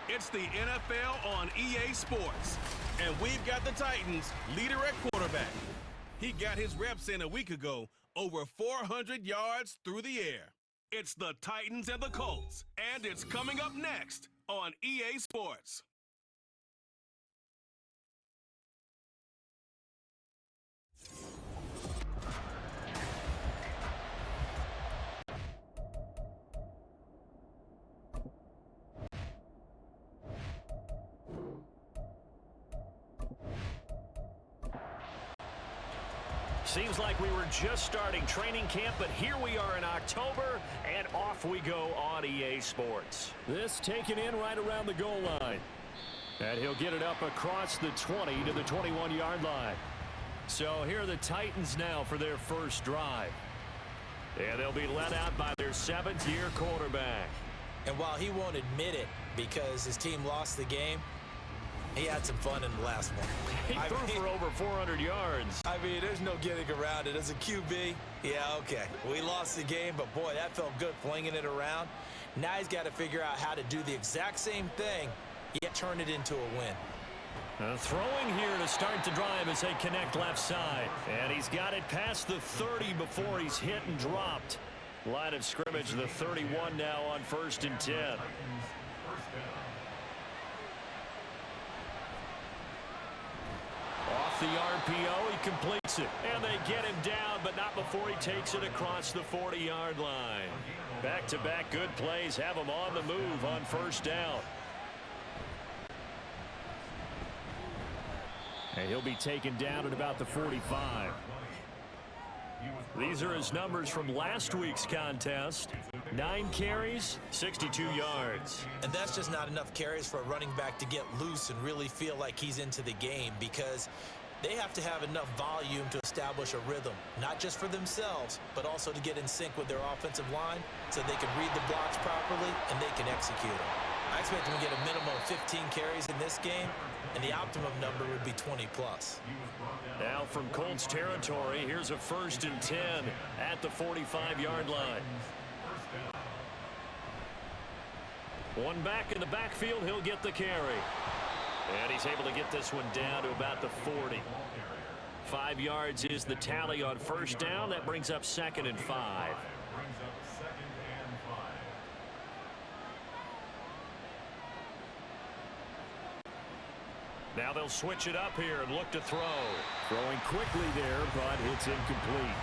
It's the NFL on EA Sports. And we've got the Titans' leader at quarterback. He got his reps in a week ago, over 400 yards through the air. It's the Titans and the Colts, and it's coming up next on EA Sports. Seems like we were just starting training camp, but here we are in October, and off we go on EA Sports. This taken in right around the goal line. And he'll get it up across the 20 to the 21-yard line. So here are the Titans now for their first drive. And they'll be led out by their 7th-year quarterback. And while he won't admit it because his team lost the game, he had some fun in the last one. He threw for over 400 yards. I mean, there's no getting around it. As a QB, yeah, okay. We lost the game, but boy, that felt good flinging it around. Now he's got to figure out how to do the exact same thing, yet turn it into a win. Throwing here to start the drive as they connect left side. And he's got it past the 30 before he's hit and dropped. Line of scrimmage, the 31 now on 1st and 10. Off the RPO, he completes it. And they get him down, but not before he takes it across the 40-yard line. Back-to-back good plays have him on the move on 1st down. And he'll be taken down at about the 45. These are his numbers from last week's contest. 9 carries, 62 yards. And that's just not enough carries for a running back to get loose and really feel like he's into the game, because they have to have enough volume to establish a rhythm, not just for themselves, but also to get in sync with their offensive line so they can read the blocks properly and they can execute them. I expect him to get a minimum of 15 carries in this game, and the optimum number would be 20+. Now from Colts territory, here's a 1st and 10 at the 45-yard line. One back in the backfield, he'll get the carry. And he's able to get this one down to about the 40. 5 yards is the tally on 1st down. That brings up 2nd and 5. Now they'll switch it up here and look to throw. Throwing quickly there, but it's incomplete.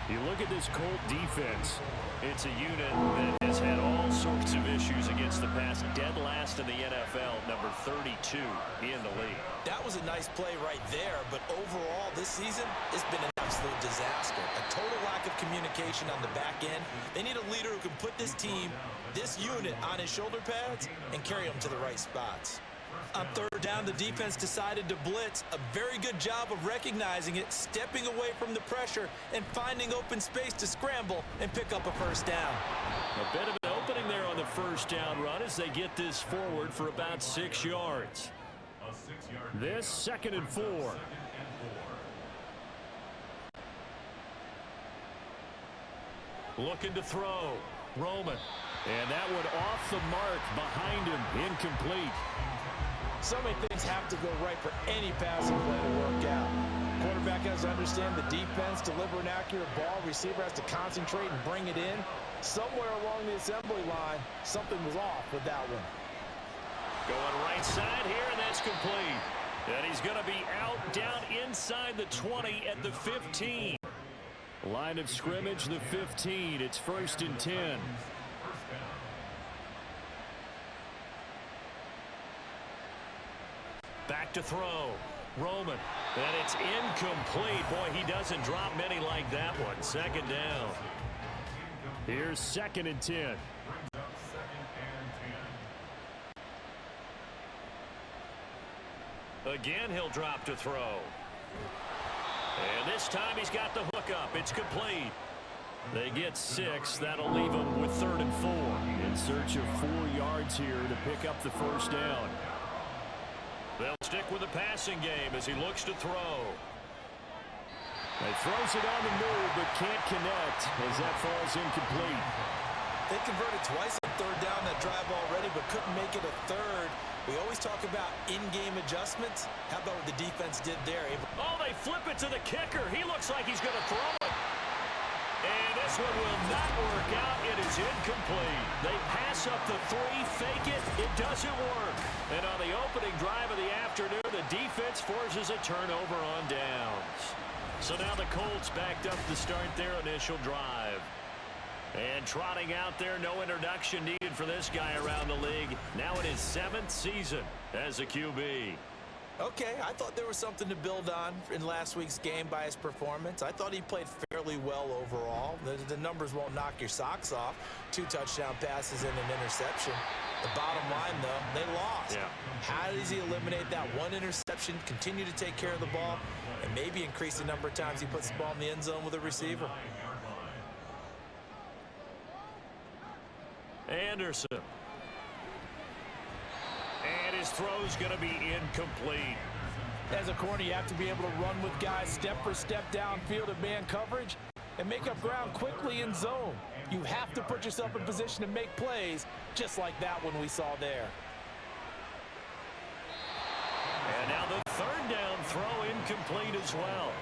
You look at this Colt defense. It's a unit that has had all sorts of issues against the pass. Dead last in the NFL, number 32 in the league. That was a nice play right there, but overall this season, it's been an absolute disaster. A total lack of communication on the back end. They need a leader who can put this team, this unit, on his shoulder pads and carry them to the right spots. On 3rd down, the defense decided to blitz. A very good job of recognizing it, stepping away from the pressure, and finding open space to scramble and pick up a 1st down. A bit of an opening there on the 1st down run as they get this forward for about 6 yards. This 2nd and 4. Looking to throw. Roman. And that one off the mark behind him. Incomplete. So many things have to go right for any passing play to work out. Quarterback has to understand the defense, deliver an accurate ball. Receiver has to concentrate and bring it in. Somewhere along the assembly line, something was off with that one. Going right side here, and that's complete. And he's going to be out down inside the 20 at the 15. Line of scrimmage, the 15. It's 1st and 10. Back to throw. Roman. And it's incomplete. Boy, he doesn't drop many like that one. 2nd down. Here's 2nd and 10. Again, he'll drop to throw. And this time he's got the hook up. It's complete. They get 6. That'll leave them with 3rd and 4. In search of 4 yards here to pick up the 1st down. They'll stick with the passing game as he looks to throw. He throws it on the move but can't connect as that falls incomplete. They converted twice on third down that drive already, but couldn't make it a third. We always talk about in-game adjustments. How about what the defense did there? Oh, they flip it to the kicker. He looks like he's going to throw it. And this one will not work out. It is incomplete. They pass up the three, fake it. It doesn't work. And on the opening drive of the afternoon, the defense forces a turnover on downs. So now the Colts backed up to start their initial drive. And trotting out there, no introduction needed for this guy around the league. Now in his 7th season as a QB. Okay, I thought there was something to build on in last week's game by his performance. I thought he played fairly well overall. The numbers won't knock your socks off. 2 touchdown passes and an interception. The bottom line, though, they lost. Yeah. How does he eliminate that one interception, continue to take care of the ball, and maybe increase the number of times he puts the ball in the end zone with a receiver? Anderson. And his throw's going to be incomplete. As a corner, you have to be able to run with guys step for step downfield in man coverage and make up ground quickly in zone. You have to put yourself in position to make plays, just like that one we saw there. And now the third down throw incomplete as well.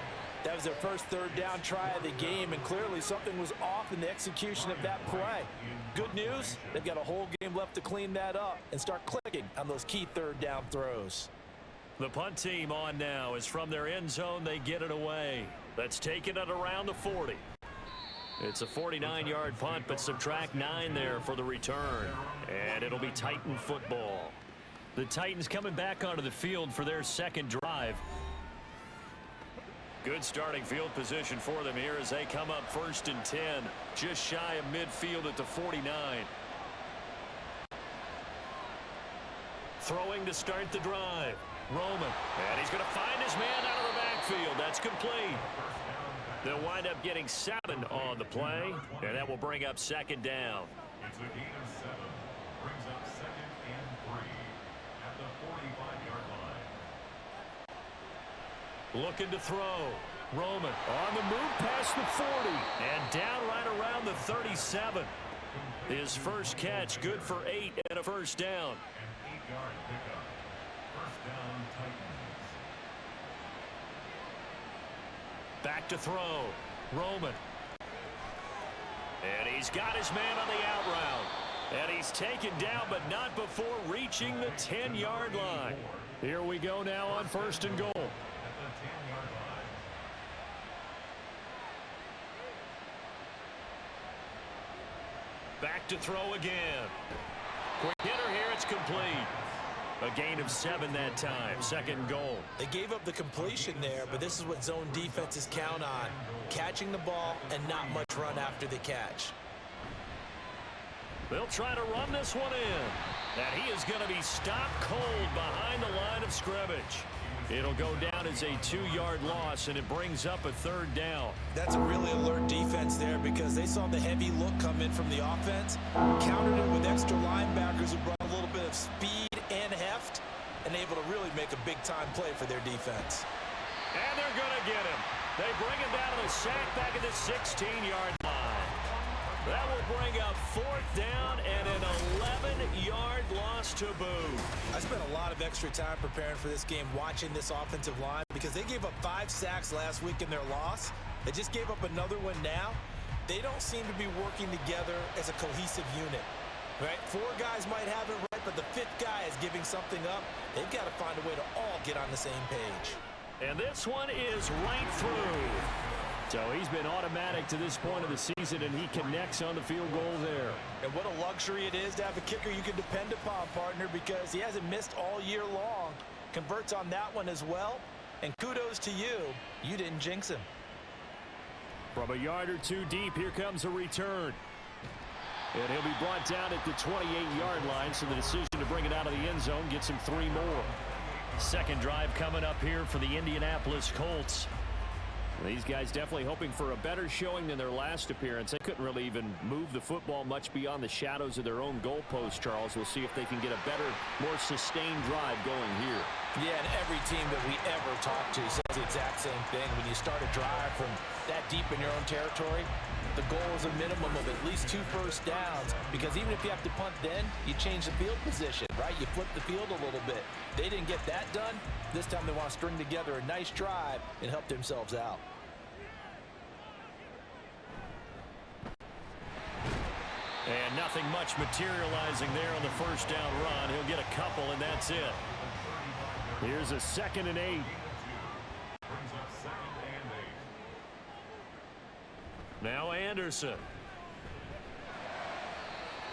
That was their first third down try of the game, and clearly something was off in the execution of that play. Good news, they've got a whole game left to clean that up and start clicking on those key third down throws. The punt team on now is from their end zone. They get it away. That's taken it around the 40. It's a 49-yard punt, but subtract 9 there for the return. And it'll be Titan football. The Titans coming back onto the field for their second drive. Good starting field position for them here as they come up 1st and 10. Just shy of midfield at the 49. Throwing to start the drive. Roman. And he's going to find his man out of the backfield. That's complete. They'll wind up getting 7 on the play, and that will bring up 2nd down. It's a gain of 7. Brings up 2nd and 3 at the 45-yard line. Looking to throw. Roman on the move past the 40 and down right around the 37. His first catch good for 8 and a first down. An 8-yard pickup. First down, Titans. Back to throw. Roman. And he's got his man on the out route. And he's taken down, but not before reaching the 10-yard line. Here we go now on 1st and goal. At the 10-yard line. Back to throw again. Quick hitter here. It's complete. A gain of 7 that time. 2nd goal. They gave up the completion there, but this is what zone defenses count on. Catching the ball and not much run after the catch. They'll try to run this one in. And he is going to be stopped cold behind the line of scrimmage. It'll go down as a 2-yard loss, and it brings up a 3rd down. That's a really alert defense there because they saw the heavy look come in from the offense, countered it with extra linebackers who brought a little bit of speed and heft, and able to really make a big-time play for their defense. And they're going to get him. They bring him down to the sack back at the 16-yard line. That will bring up 4th down and an 11-yard loss to boot. I spent a lot of extra time preparing for this game watching this offensive line because they gave up 5 sacks last week in their loss. They just gave up another one now. They don't seem to be working together as a cohesive unit. Right? 4 guys might have it right, but the 5th guy is giving something up. They've got to find a way to all get on the same page. And this one is right through. So he's been automatic to this point of the season, and he connects on the field goal there. And what a luxury it is to have a kicker you can depend upon, partner, because he hasn't missed all year long. Converts on that one as well. And kudos to you. You didn't jinx him. From a yard or 2 deep, here comes a return. And he'll be brought down at the 28-yard line, so the decision to bring it out of the end zone gets him 3 more. Second drive coming up here for the Indianapolis Colts. These guys definitely hoping for a better showing than their last appearance. They couldn't really even move the football much beyond the shadows of their own goalpost, Charles. We'll see if they can get a better, more sustained drive going here. Yeah, and every team that we ever talk to says the exact same thing. When you start a drive from that deep in your own territory, the goal is a minimum of at least 2 first downs, because even if you have to punt then, you change the field position, right? You flip the field a little bit. They didn't get that done. This time they want to string together a nice drive and help themselves out. And nothing much materializing there on the first down run. He'll get a couple, and that's it. Here's a 2nd and 8. Brings up 2nd and 8. Now Anderson.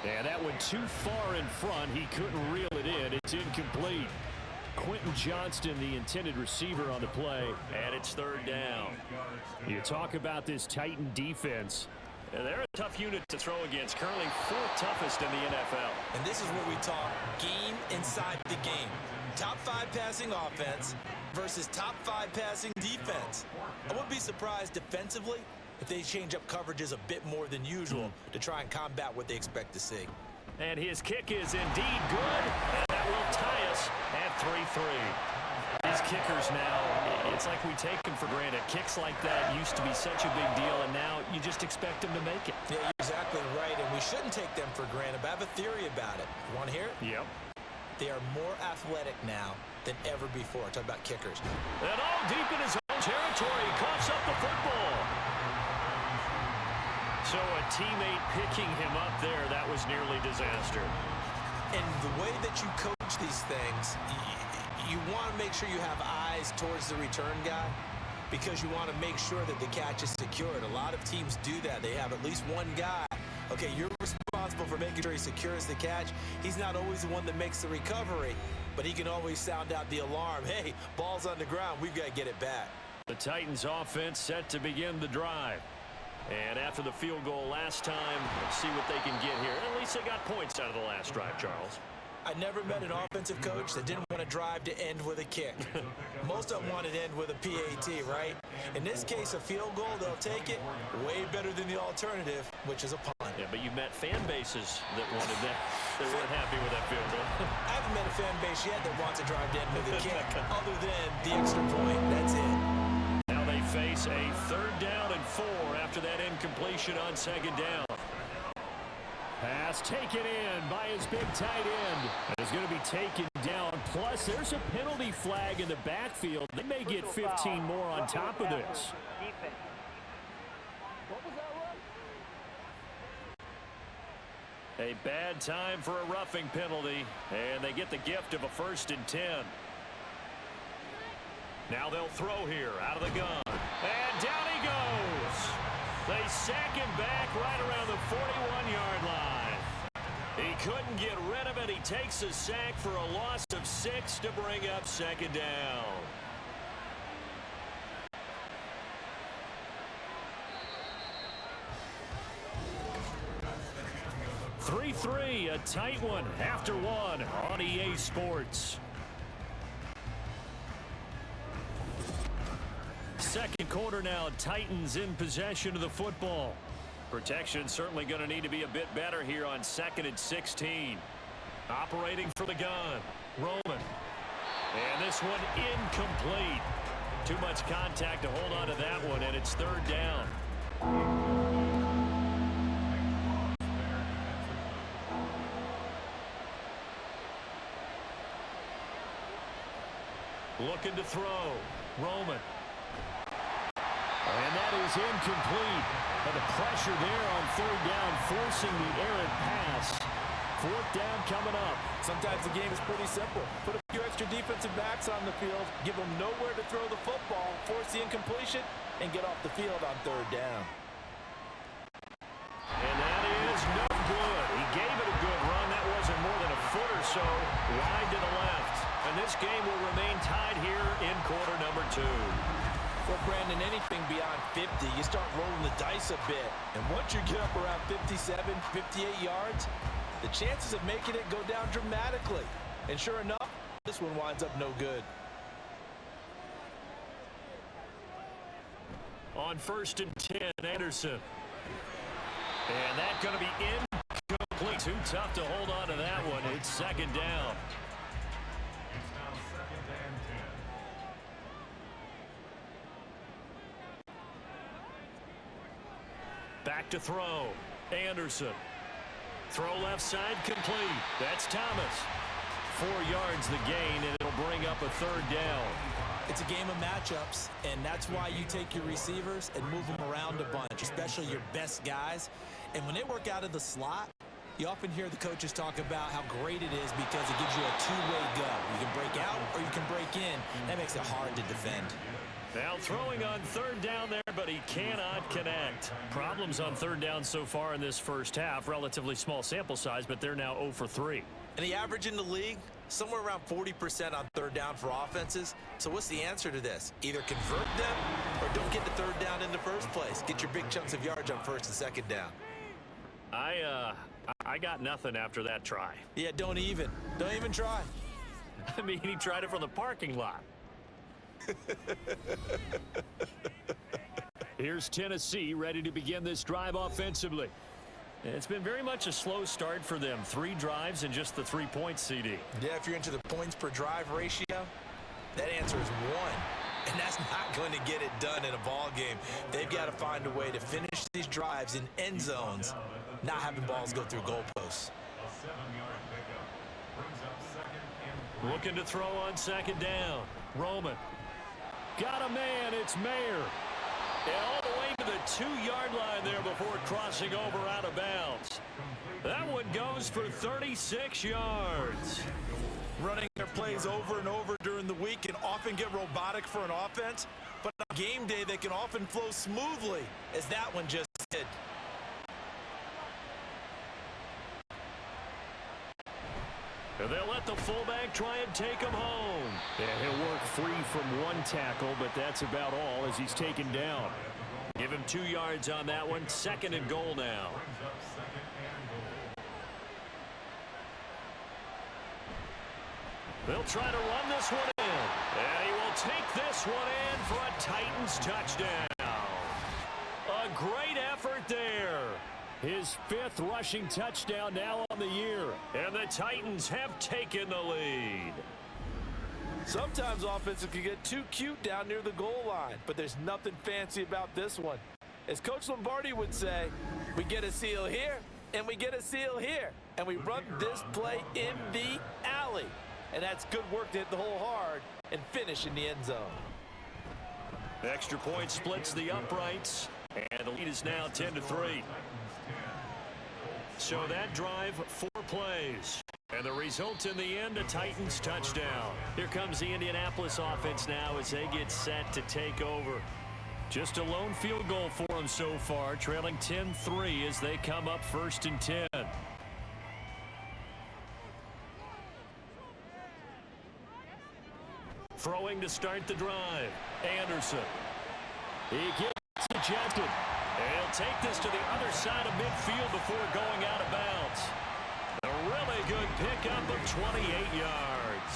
And that went too far in front. He couldn't reel it in. It's incomplete. Quentin Johnston, the intended receiver on the play, and it's 3rd down. You talk about this Titan defense. They're a tough unit to throw against, currently 4th toughest in the NFL. And this is where we talk game inside the game. Top 5 passing offense versus top 5 passing defense. I wouldn't be surprised defensively if they change up coverages a bit more than usual to try and combat what they expect to see. And his kick is indeed good, and that will tie us at 3-3. These kickers now, it's like we take them for granted. Kicks like that used to be such a big deal, and now you just expect them to make it. Yeah, you're exactly right, and we shouldn't take them for granted, but I have a theory about it. You want to hear it? Yep. They are more athletic now than ever before. Talk about kickers. And all deep in his own territory, coughs up the football. So a teammate picking him up there, that was nearly disaster. And the way that you coach these things, you want to make sure you have eyes towards the return guy, because you want to make sure that the catch is secured. A lot of teams do that. They have at least one guy. Okay, you're responsible for making sure he secures the catch. He's not always the one that makes the recovery, but he can always sound out the alarm. Hey, ball's on the ground. We've got to get it back. The Titans offense set to begin the drive. And after the field goal last time, let's see what they can get here. At least they got points out of the last drive, Charles. I never met an offensive coach that didn't want to drive to end with a kick. Most of them want to end with a PAT, right? In this case, a field goal, they'll take it. Way better than the alternative, which is a punt. Yeah, but you met fan bases that wanted that. They weren't happy with that field goal. I haven't met a fan base yet that wants to drive to end with a kick, other than the extra point. That's it. Now they face a 3rd down and 4 after that incompletion on 2nd down. Pass taken in by his big tight end. It's going to be taken down. Plus, there's a penalty flag in the backfield. They may get 15 more on top of this. A bad time for a roughing penalty, and they get the gift of a 1st and 10. Now they'll throw here out of the gun. And down he goes. They sack him back right around the 41-yard line. He couldn't get rid of it. He takes a sack for a loss of 6 to bring up 2nd down. A tight one after one on EA Sports. Second quarter now, Titans in possession of the football. Protection certainly going to need to be a bit better here on 2nd and 16. Operating for the gun, Roman. And this one incomplete. Too much contact to hold on to that one, and it's 3rd down. Looking to throw, Roman. And that is incomplete. And the pressure there on 3rd down, forcing the errant pass. 4th down coming up. Sometimes the game is pretty simple. Put a few extra defensive backs on the field, give them nowhere to throw the football, force the incompletion, and get off the field on 3rd down. And that is no good. He gave it a good run. That wasn't more than a foot or so wide to the left. And this game will remain tied here in quarter number 2. Well, Brandon, anything beyond 50, you start rolling the dice a bit. And once you get up around 57, 58 yards, the chances of making it go down dramatically. And sure enough, this one winds up no good. On 1st and 10, Anderson. And that's going to be incomplete. Too tough to hold on to that one. It's 2nd down. It's now 2nd and 10. Back to throw. Anderson. Throw left side complete. That's Thomas. 4 yards the gain, and it'll bring up a third down. It's a game of matchups, and that's why you take your receivers and move them around a bunch, especially your best guys. And when they work out of the slot, you often hear the coaches talk about how great it is because it gives you a two-way go. You can break out or you can break in. That makes it hard to defend. Now throwing on third down there, but he cannot connect. Problems on third down so far in this first half. Relatively small sample size, but they're now 0 for 3. And the average in the league, somewhere around 40% on third down for offenses. So what's the answer to this? Either convert them or don't get the third down in the first place. Get your big chunks of yards on first and second down. I got nothing after that try. Yeah, don't even try. I mean, he tried it from the parking lot. Here's Tennessee ready to begin this drive offensively. It's been very much a slow start for them. 3 drives and just the 3 points, CD. Yeah, if you're into the points per drive ratio, that answer is 1. And that's not going to get it done in a ball game. They've got to find a way to finish these drives in end zones, not having balls go through goalposts. A 7-yard pickup brings up 2nd and 3. Looking to throw on second down. Roman. Got a man. It's Mayer. And all the way to the 2-yard line there before crossing over out of bounds. That one goes for 36 yards. Running their plays over and over during the week can often get robotic for an offense, but on game day they can often flow smoothly, as that one just did. And they'll let the fullback try and take him home. And he'll work free from 1 tackle, but that's about all as he's taken down. Give him 2 yards on that one. 2nd and goal now. They'll try to run this one in. And he will take this one in for a Titans touchdown. A great effort there. His 5th rushing touchdown now on the year. And the Titans have taken the lead. Sometimes offenses can get too cute down near the goal line, but there's nothing fancy about this one. As Coach Lombardi would say, we get a seal here, and we get a seal here, and we run this play in the alley. And that's good work to hit the hole hard and finish in the end zone. Extra point splits the uprights, and the lead is now 10-3. So that drive, 4 plays. And the result in the end, a Titans touchdown. Here comes the Indianapolis offense now as they get set to take over. Just a lone field goal for them so far, trailing 10-3 as they come up 1st and 10. Throwing to start the drive. Anderson. He gets ejected. And he'll take this to the other side of midfield before going out of bounds. A really good pickup of 28 yards.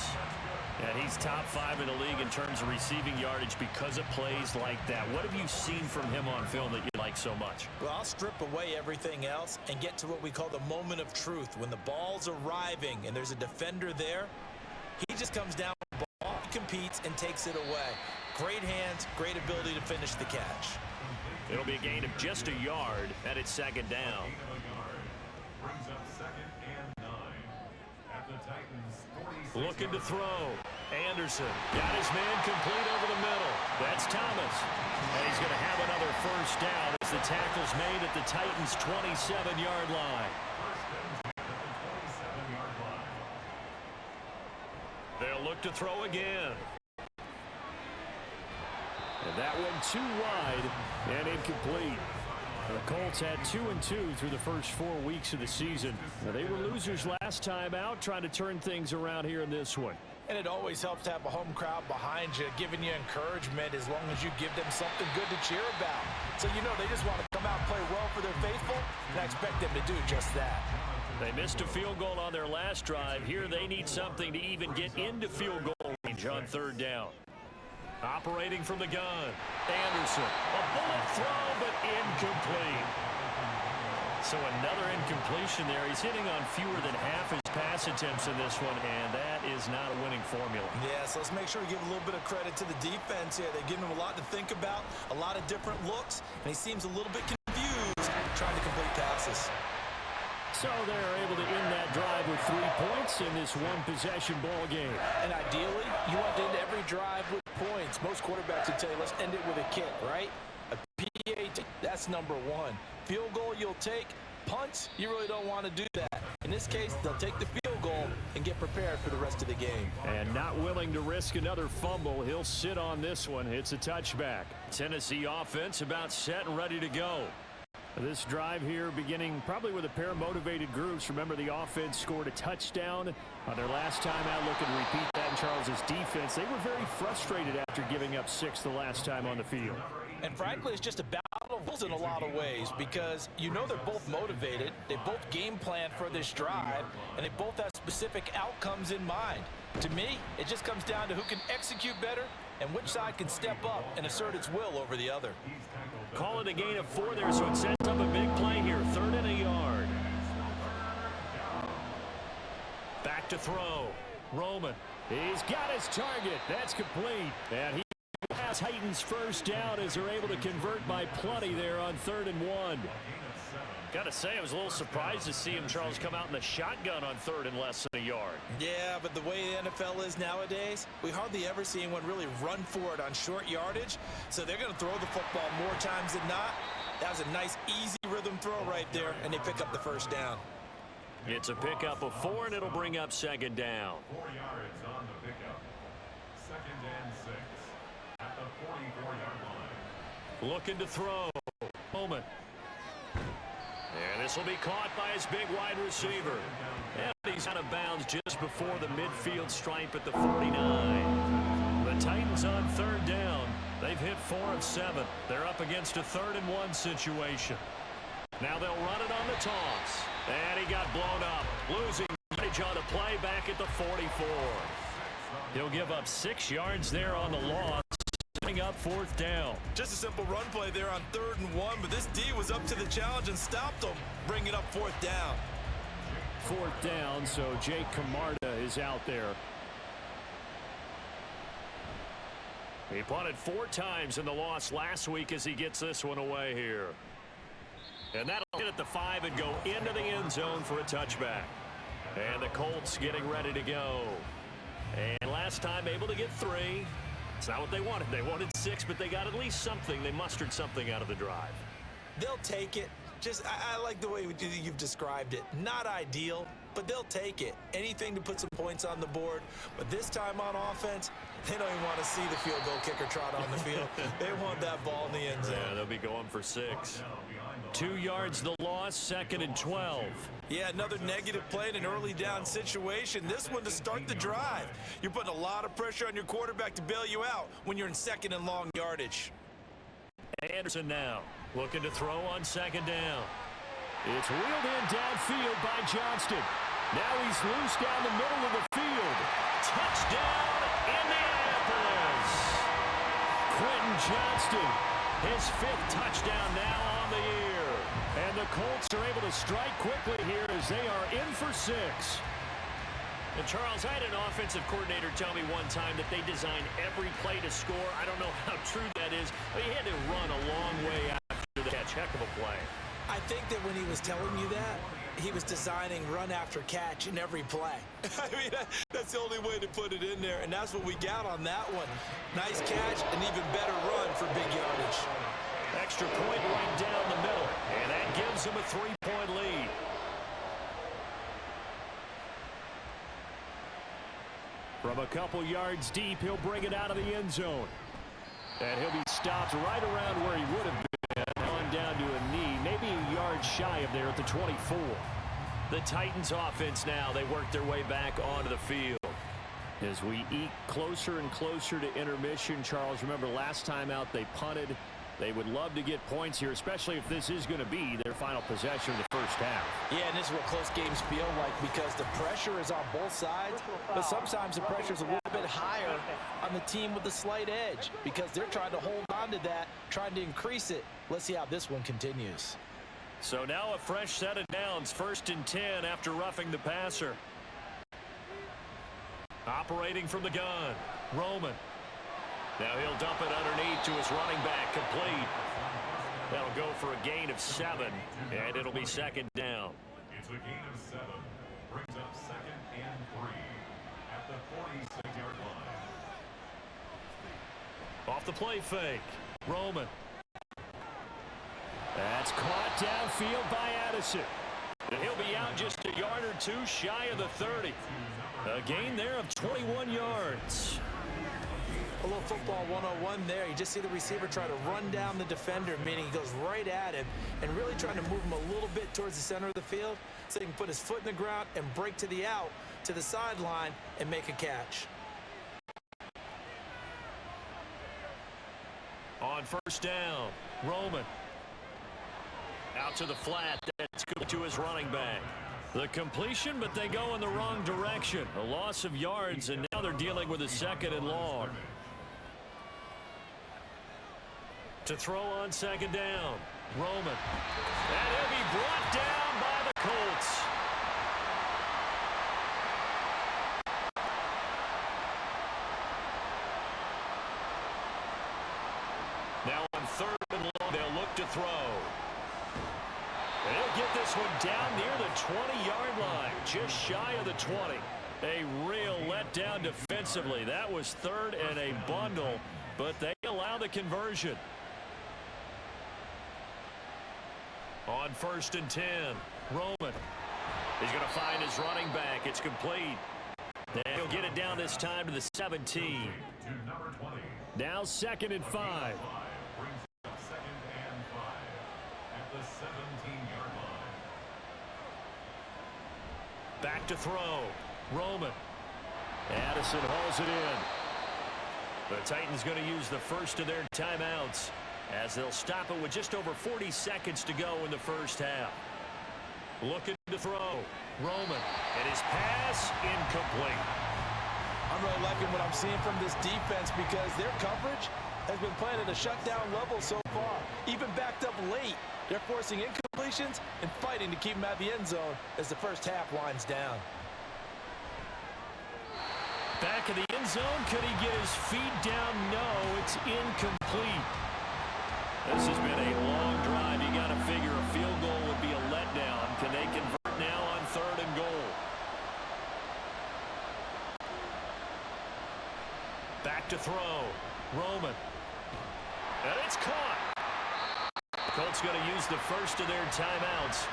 And he's top 5 in the league in terms of receiving yardage because of plays like that. What have you seen from him on film that you like so much? Well, I'll strip away everything else and get to what we call the moment of truth. When the ball's arriving and there's a defender there, he just comes down with the ball, competes, and takes it away. Great hands, great ability to finish the catch. It'll be a gain of just a yard, and it's 2nd down. Brings up 2nd and 9 at the Titans 46. Looking to throw. Anderson got his man complete over the middle. That's Thomas. And he's going to have another 1st down as the tackle's made at the Titans' 27-yard line. They'll look to throw again. And that one too wide and incomplete. The Colts had 2-2 through the first 4 weeks of the season. Now, they were losers last time out, trying to turn things around here in this one. And it always helps to have a home crowd behind you, giving you encouragement as long as you give them something good to cheer about. So you know they just want to come out and play well for their faithful, and I expect them to do just that. They missed a field goal on their last drive. Here they need something to even get into field goal range on 3rd down. Operating from the gun, Anderson. A bullet throw, but incomplete. So another incompletion there. He's hitting on fewer than half his pass attempts in this one, and that is not a winning formula. Yeah, so let's make sure we give a little bit of credit to the defense here. They're giving him a lot to think about, a lot of different looks, and he seems a little bit confused basis. So they're able to end that drive with 3 points in this one-possession ball game. And ideally, you want to end every drive with points. Most quarterbacks would tell you, let's end it with a kick, right? A PAT, that's number one. Field goal you'll take. Punts, you really don't want to do that. In this case, they'll take the field goal and get prepared for the rest of the game. And not willing to risk another fumble, he'll sit on this one. It's a touchback. Tennessee offense about set and ready to go. This drive here beginning probably with a pair of motivated groups. Remember, the offense scored a touchdown on their last time out. Looking to repeat that in Charles's defense. They were very frustrated after giving up 6 the last time on the field. And frankly, it's just a battle of wills in a lot of ways because you know they're both motivated. They both game plan for this drive, and they both have specific outcomes in mind. To me, it just comes down to who can execute better and which side can step up and assert its will over the other. Call it a gain of 4 there, so it sets up a big play here. 3rd and a yard. Back to throw. Roman. He's got his target. That's complete. And he has Titans first down as they're able to convert by plenty there on 3rd and 1. Got to say, I was a little surprised to see him, Charles, come out in the shotgun on 3rd and less than a yard. Yeah, but the way the NFL is nowadays, we hardly ever see anyone really run for it on short yardage. So they're going to throw the football more times than not. That was a nice, easy rhythm throw right there, and they pick up the first down. It's a pickup of 4, and it'll bring up 2nd down. 4 yards on the pickup. 2nd and 6 at the 44-yard line. Looking to throw. Moment. And this will be caught by his big wide receiver. And he's out of bounds just before the midfield stripe at the 49. The Titans on 3rd down. They've hit 4 of 7. They're up against a 3rd and 1 situation. Now they'll run it on the toss. And he got blown up. Losing yardage on the play back at the 44. He'll give up 6 yards there on the loss. Up 4th down. Just a simple run play there on 3rd and 1, but this D was up to the challenge and stopped them, bringing up 4th down. 4th down, so Jake Camarda is out there. He punted 4 times in the loss last week as he gets this one away here. And that'll hit at the 5 and go into the end zone for a touchback. And the Colts getting ready to go. And last time able to get 3. It's not what they wanted. They wanted 6, but they got at least something. They mustered something out of the drive. They'll take it. I like the way you've described it. Not ideal, but they'll take it. Anything to put some points on the board. But this time on offense, they don't even want to see the field goal kicker trot on the field. They want that ball in the end zone. Yeah, they'll be going for 6. 2 yards the loss, 2nd and 12. Yeah, another negative play in an early down situation. This one to start the drive. You're putting a lot of pressure on your quarterback to bail you out when you're in 2nd and long yardage. Anderson now looking to throw on 2nd down. It's wheeled in downfield by Johnston. Now he's loose down the middle of the field. Touchdown, Indianapolis. Quentin Johnston, his 5th touchdown now on the year. And the Colts are able to strike quickly here as they are in for 6. And Charles, I had an offensive coordinator tell me one time that they design every play to score. I don't know how true that is, but he had to run a long way after the catch. Heck of a play. I think that when he was telling you that, he was designing run after catch in every play. I mean, that's the only way to put it in there, and that's what we got on that one. Nice catch, an even better run for big yardage. Extra point right down the middle, and that gives him a 3-point lead. From a couple yards deep, he'll bring it out of the end zone. And he'll be stopped right around where he would have been, on down to a knee, maybe a yard shy of there at the 24. The Titans offense now, they work their way back onto the field. As we eke closer and closer to intermission, Charles, remember last time out they punted. They would love to get points here, especially if this is going to be their final possession of the first half. Yeah, and this is what close games feel like because the pressure is on both sides, but sometimes the pressure is a little bit higher on the team with the slight edge because they're trying to hold on to that, trying to increase it. Let's see how this one continues. So now a fresh set of downs, 1st and 10 after roughing the passer. Operating from the gun, Roman. Now he'll dump it underneath to his running back, complete. That'll go for a gain of 7, and it'll be second down. It's a gain of 7. Brings up 2nd and 3 at the 46-yard line. Off the play fake. Roman. That's caught downfield by Addison. And he'll be out just a yard or two shy of the 30. A gain there of 21 yards. A little football 101 there. You just see the receiver try to run down the defender, meaning he goes right at him and really trying to move him a little bit towards the center of the field so he can put his foot in the ground and break to the out, to the sideline, and make a catch. On first down, Roman. Out to the flat. That's good to his running back. The completion, but they go in the wrong direction. A loss of yards, and now they're dealing with a 2nd and long. To throw on second down, Roman. And he'll be brought down by the Colts. Now on 3rd and long, they'll look to throw. And he'll get this one down near the 20-yard line, just shy of the 20. A real letdown defensively. That was 3rd and a bundle, but they allow the conversion. On 1st and 10, Roman. He's going to find his running back. It's complete. And he'll get it down this time to the 17. Now 2nd and 5. Brings up 2nd and 5 at the 17-yard line. Back to throw. Roman. Addison hauls it in. The Titans going to use the first of their timeouts as they'll stop it with just over 40 seconds to go in the first half. Looking to throw. Roman. And his pass incomplete. I'm really liking what I'm seeing from this defense because their coverage has been playing at a shutdown level so far. Even backed up late, they're forcing incompletions and fighting to keep them at the end zone as the first half winds down. Back of the end zone. Could he get his feet down? No, it's incomplete. This has been a long drive. You got to figure a field goal would be a letdown. Can they convert now on 3rd and goal? Back to throw. Roman. And it's caught. The Colts going to use the first of their timeouts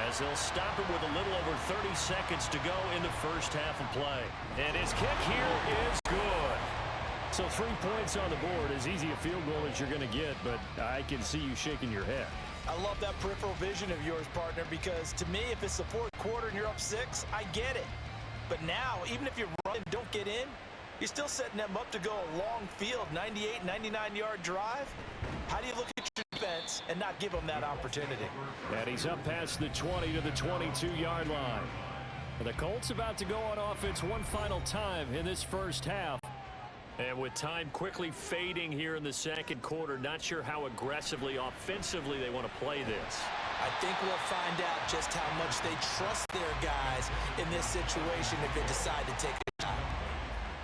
as they'll stop it with a little over 30 seconds to go in the first half of play. And his kick here is good. So 3 points on the board, as easy a field goal as you're going to get, but I can see you shaking your head. I love that peripheral vision of yours, partner, because to me, if it's the 4th quarter and you're up 6, I get it. But now, even if you run and don't get in, you're still setting them up to go a long field, 98, 99-yard drive. How do you look at your defense and not give them that opportunity? And he's up past the 20 to the 22-yard line. The Colts about to go on offense one final time in this first half. And with time quickly fading here in the 2nd quarter, not sure how aggressively, offensively they want to play this. I think we'll find out just how much they trust their guys in this situation if they decide to take a shot.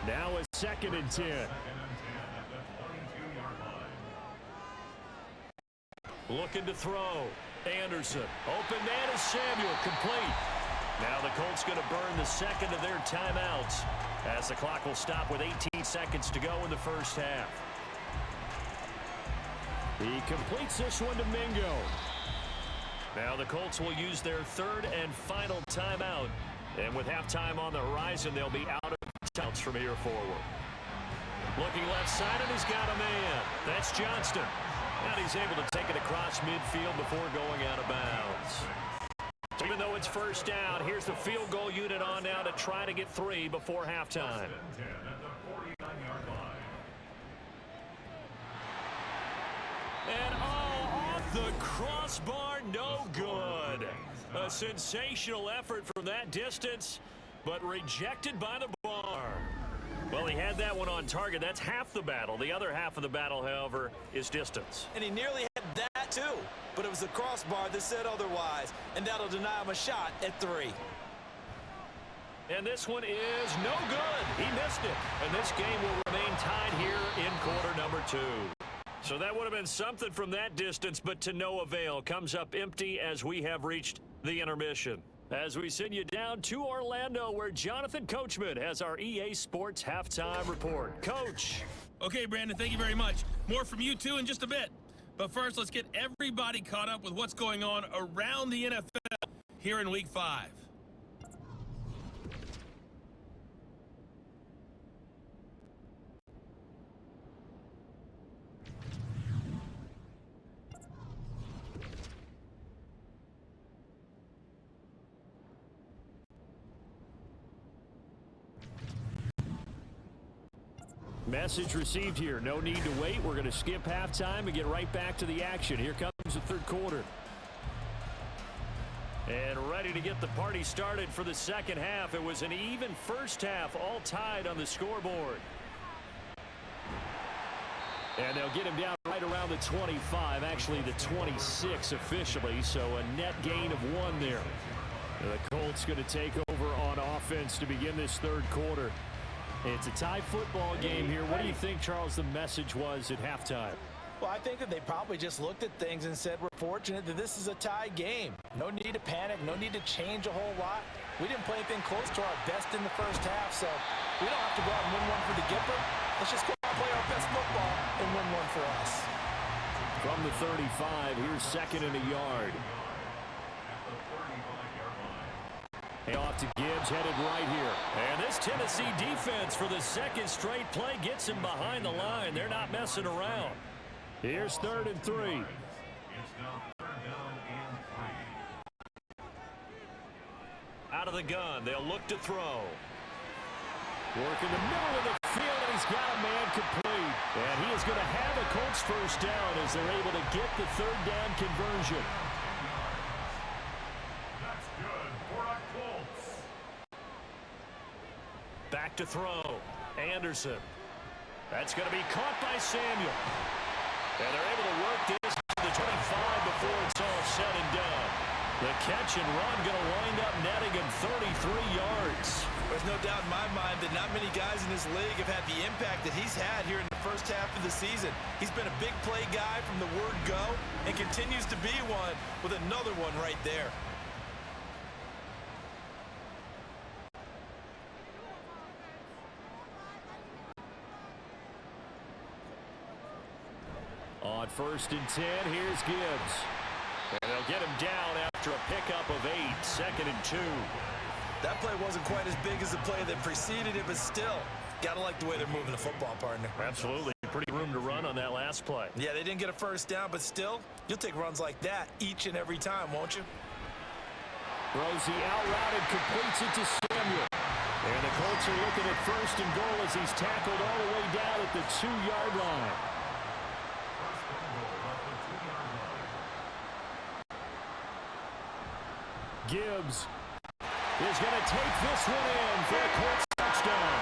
Now a 2nd and 10. Looking to throw. Anderson. Open man is Samuel. Complete. Now the Colts going to burn the 2nd of their timeouts as the clock will stop with 18 seconds to go in the first half. He completes this one to Mingo. Now the Colts will use their 3rd and final timeout. And with halftime on the horizon, they'll be out of timeouts from here forward. Looking left side, and he's got a man. That's Johnston. And he's able to take it across midfield before going out of bounds. Even though it's first down, here's the field goal unit on now to try to get 3 before halftime. And off the crossbar, no good. A sensational effort from that distance, but rejected by the bar. Well, he had that one on target. That's half the battle. The other half of the battle, however, is distance. And he nearly had that too, but it was the crossbar that said otherwise, and that'll deny him a shot at 3. And this one is no good. He missed it. And this game will remain tied here in quarter number 2. So that would have been something from that distance, but to no avail. Comes up empty as we have reached the intermission. As we send you down to Orlando, where Jonathan Coachman has our EA Sports halftime report. Coach. Okay, Brandon, thank you very much. More from you, too, in just a bit. But first, let's get everybody caught up with what's going on around the NFL here in Week 5. Message received here. No need to wait. We're going to skip halftime and get right back to the action. Here comes the third quarter. And ready to get the party started for the second half. It was an even first half, all tied on the scoreboard. And they'll get him down right around the 25, actually the 26 officially, so a net gain of 1 there. And the Colts going to take over on offense to begin this third quarter. It's a tie football game here. What do you think, Charles, the message was at halftime? Well, I think that they probably just looked at things and said, we're fortunate that this is a tie game. No need to panic, no need to change a whole lot. We didn't play anything close to our best in the first half, so we don't have to go out and win one for the Gipper. Let's just go out and play our best football and win one for us. From the 35, here's second and a yard. And off to Gibbs, headed right here. And this Tennessee defense for the second straight play gets him behind the line. They're not messing around. Here's 3rd and 3. It's now 3rd down and 3. Out of the gun, they'll look to throw. Work in the middle of the field, and he's got a man complete. And he is going to have a Colts first down as they're able to get the 3rd down conversion. That's good for our Colts. Back to throw. Anderson. That's going to be caught by Samuel. And they're able to work this to the 25 before it's all said and done. The catch and run going to wind up netting him 33 yards. There's no doubt in my mind that not many guys in this league have had the impact that he's had here in the first half of the season. He's been a big play guy from the word go and continues to be one with another one right there. On 1st and 10, here's Gibbs. And they'll get him down after a pickup of 8, 2nd and 2. That play wasn't quite as big as the play that preceded it, but still, gotta like the way they're moving the football, partner. Absolutely. Pretty room to run on that last play. Yeah, they didn't get a first down, but still, you'll take runs like that each and every time, won't you? Throws the out route and completes it to Samuel. And the Colts are looking at 1st and goal as he's tackled all the way down at the 2-yard line. Gibbs is going to take this one in for a Colts touchdown.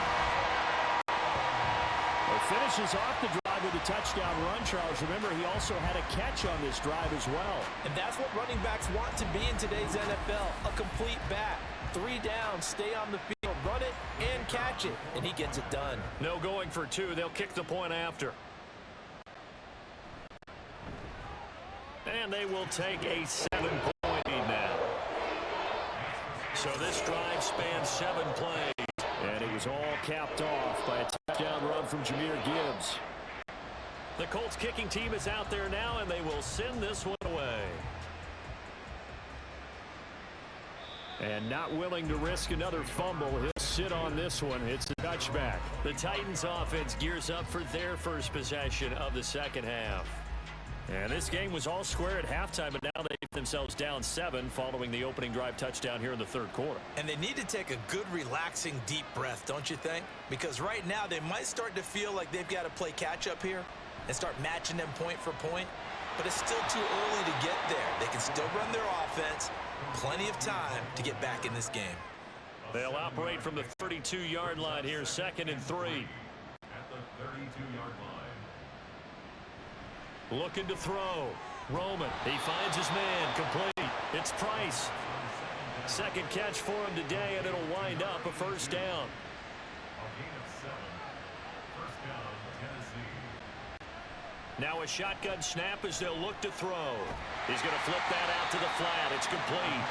Finishes off the drive with a touchdown run, Charles. Remember, he also had a catch on this drive as well. And that's what running backs want to be in today's NFL, a complete back. 3 down, stay on the field, run it, and catch it, and he gets it done. No going for 2. They'll kick the point after. And they will take a 7-point lead now. So this drive spans 7 plays. And it was all capped off by a touchdown run from Jahmyr Gibbs. The Colts kicking team is out there now, and they will send this one away. And not willing to risk another fumble, he'll sit on this one. It's a touchback. The Titans offense gears up for their first possession of the second half. And this game was all square at halftime, but now they get themselves down 7 following the opening drive touchdown here in the third quarter. And they need to take a good, relaxing, deep breath, don't you think? Because right now they might start to feel like they've got to play catch-up here and start matching them point for point. But it's still too early to get there. They can still run their offense. Plenty of time to get back in this game. They'll operate from the 32-yard line here, 2nd and 3. At the 32-yard line. Looking to throw. Roman. He finds his man. Complete. It's Price. Second catch for him today, and it'll wind up a first down. A gain of 7. First down, Tennessee. Now a shotgun snap as they'll look to throw. He's going to flip that out to the flat. It's complete.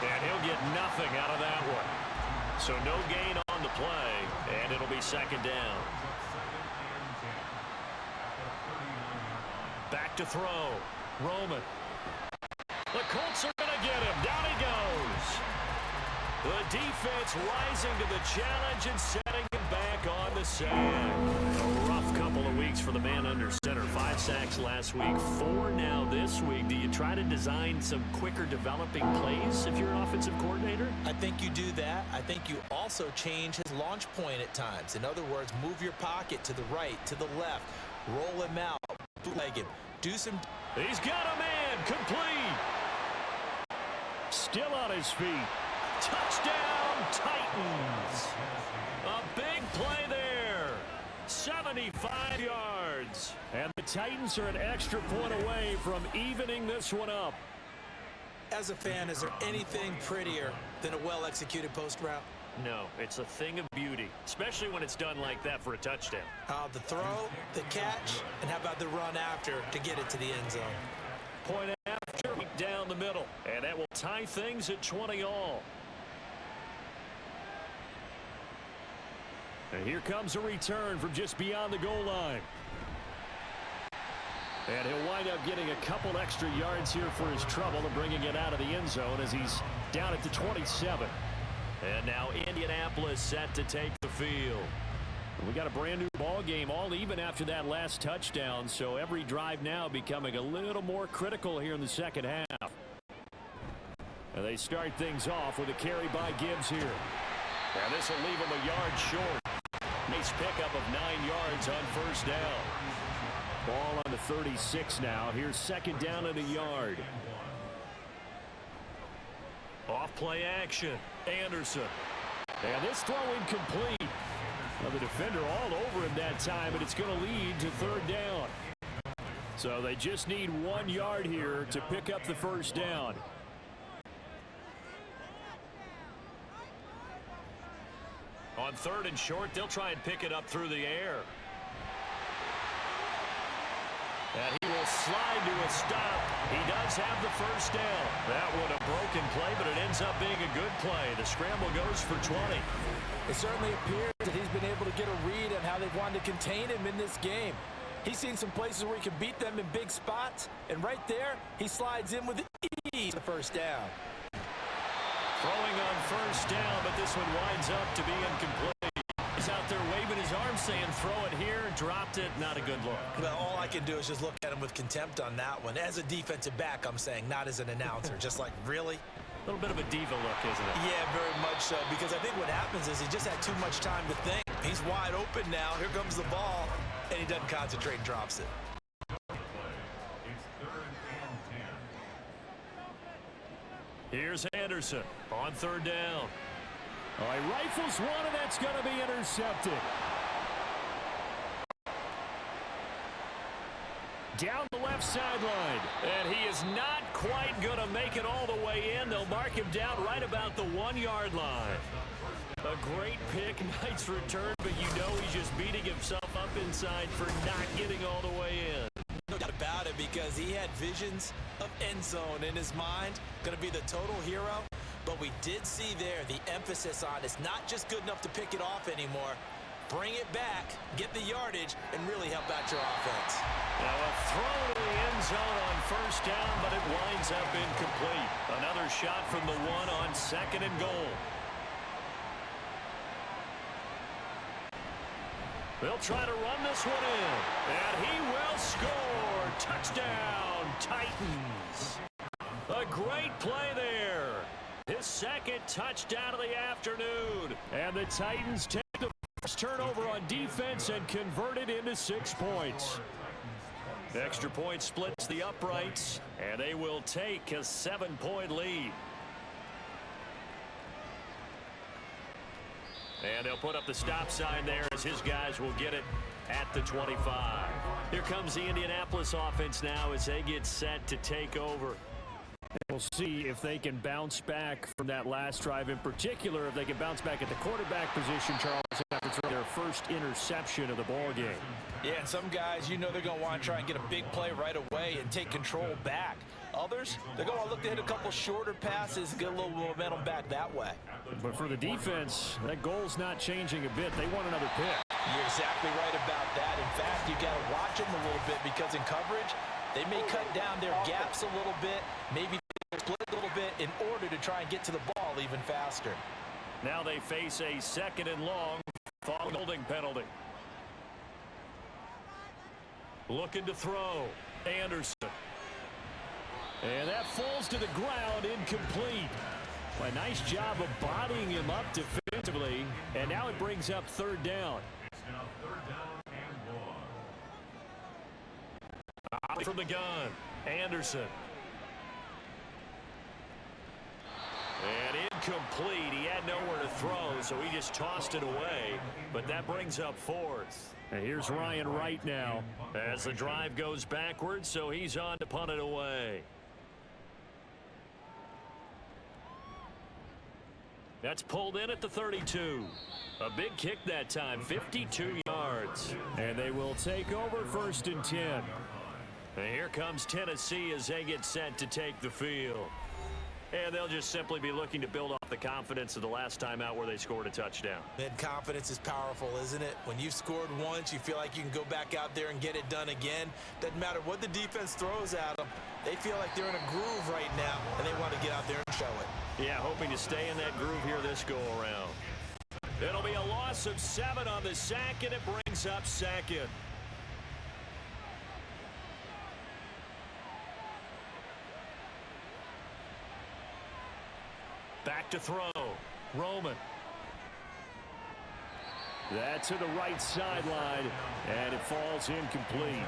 And he'll get nothing out of that one. So no gain on the play, and it'll be second down. Back to throw. Roman. The Colts are going to get him. Down he goes. The defense rising to the challenge and setting him back on the sand. A rough couple of weeks for the man under center. 5 sacks last week, 4 now this week. Do you try to design some quicker developing plays if you're an offensive coordinator? I think you do that. I think you also change his launch point at times. In other words, move your pocket to the right, to the left, roll him out, bootleg him, do some... He's got a man, complete. Still on his feet. Touchdown, Titans. A big play there. 75 yards. And the Titans are an extra point away from evening this one up. As a fan, is there anything prettier than a well-executed post route? No, it's a thing of beauty, especially when it's done like that for a touchdown. The throw, the catch, and how about the run after to get it to the end zone? Point after, down the middle. And that will tie things at 20 all. And here comes a return from just beyond the goal line. And he'll wind up getting a couple extra yards here for his trouble and bringing it out of the end zone as he's down at the 27. And now Indianapolis set to take the field. We got a brand new ball game, all even after that last touchdown, so every drive now becoming a little more critical here in the second half. And they start things off with a carry by Gibbs here. And this will leave him a yard short. Nice pickup of 9 yards on first down. Ball on the 36 now. Here's second down and a yard. Off play action. Anderson. And this throw incomplete. Well, the defender all over him that time, and it's going to lead to third down. So they just need 1 yard here to pick up the first down. On third and short, they'll try and pick it up through the air. And he will slide to a stop. He does have the first down. That one a broken play, but it ends up being a good play. The scramble goes for 20. It certainly appears that he's been able to get a read on how they've wanted to contain him in this game. He's seen some places where he can beat them in big spots, and right there, he slides in with ease the first down. Throwing on first down, but this one winds up to be incomplete. He's out there waving his arm saying throw it here, dropped it, not a good look. Well, all I can do is just look at him with contempt on that one. As a defensive back, I'm saying, not as an announcer. Just like, really? A little bit of a diva look, isn't it? Yeah, very much so, because I think what happens is he just had too much time to think. He's wide open now. Here comes the ball, and he doesn't concentrate and drops it. It's 3rd and 10. Here's Anderson on third down. All right, rifles one, and that's going to be intercepted. Down the left sideline. And he is not quite going to make it all the way in. They'll mark him down right about the 1 yard line. A great pick, nice return, but you know he's just beating himself up inside for not getting all the way in. No doubt about it, because he had visions of end zone in his mind. Going to be the total hero. But we did see there the emphasis on it's not just good enough to pick it off anymore. Bring it back, get the yardage, and really help out your offense. Now a throw to the end zone on first down, but it winds up incomplete. Another shot from the one on second and goal. They'll try to run this one in, and he will score. Touchdown, Titans. A great play there. His second touchdown of the afternoon. And the Titans take the first turnover on defense and convert it into 6 points. Extra point splits the uprights, and they will take a 7-point lead. And they'll put up the stop sign there as his guys will get it at the 25. Here comes the Indianapolis offense now as they get set to take over. We'll see if they can bounce back from that last drive, in particular if they can bounce back at the quarterback position, Charles, after throwing their first interception of the ball game. Yeah, and some guys, you know they're going to want to try and get a big play right away and take control back. Others, they're going to look to hit a couple shorter passes and get a little momentum back that way. But for the defense, that goal's not changing a bit. They want another pick. You're exactly right about that. In fact, you got to watch them a little bit because in coverage, they may cut down their gaps a little bit, maybe split a little bit in order to try and get to the ball even faster. Now they face a 2nd and long following holding penalty. Looking to throw. Anderson. And that falls to the ground, incomplete. A nice job of bodying him up defensively. And now it brings up 3rd down. Now 3rd down and 1. Out from the gun. Anderson. And incomplete. He had nowhere to throw, so he just tossed it away. But that brings up 4th. And here's Ryan Wright now as the drive goes backwards, so he's on to punt it away. That's pulled in at the 32. A big kick that time, 52 yards. And they will take over 1st and 10. And here comes Tennessee as they get set to take the field. And they'll just simply be looking to build off the confidence of the last time out where they scored a touchdown. And confidence is powerful, isn't it? When you've scored once, you feel like you can go back out there and get it done again. Doesn't matter what the defense throws at them. They feel like they're in a groove right now, and they want to get out there and show it. Yeah, hoping to stay in that groove here this go-around. It'll be a loss of 7 on the sack, and it brings up 2nd. Back to throw. Roman. That's to the right sideline, and it falls incomplete.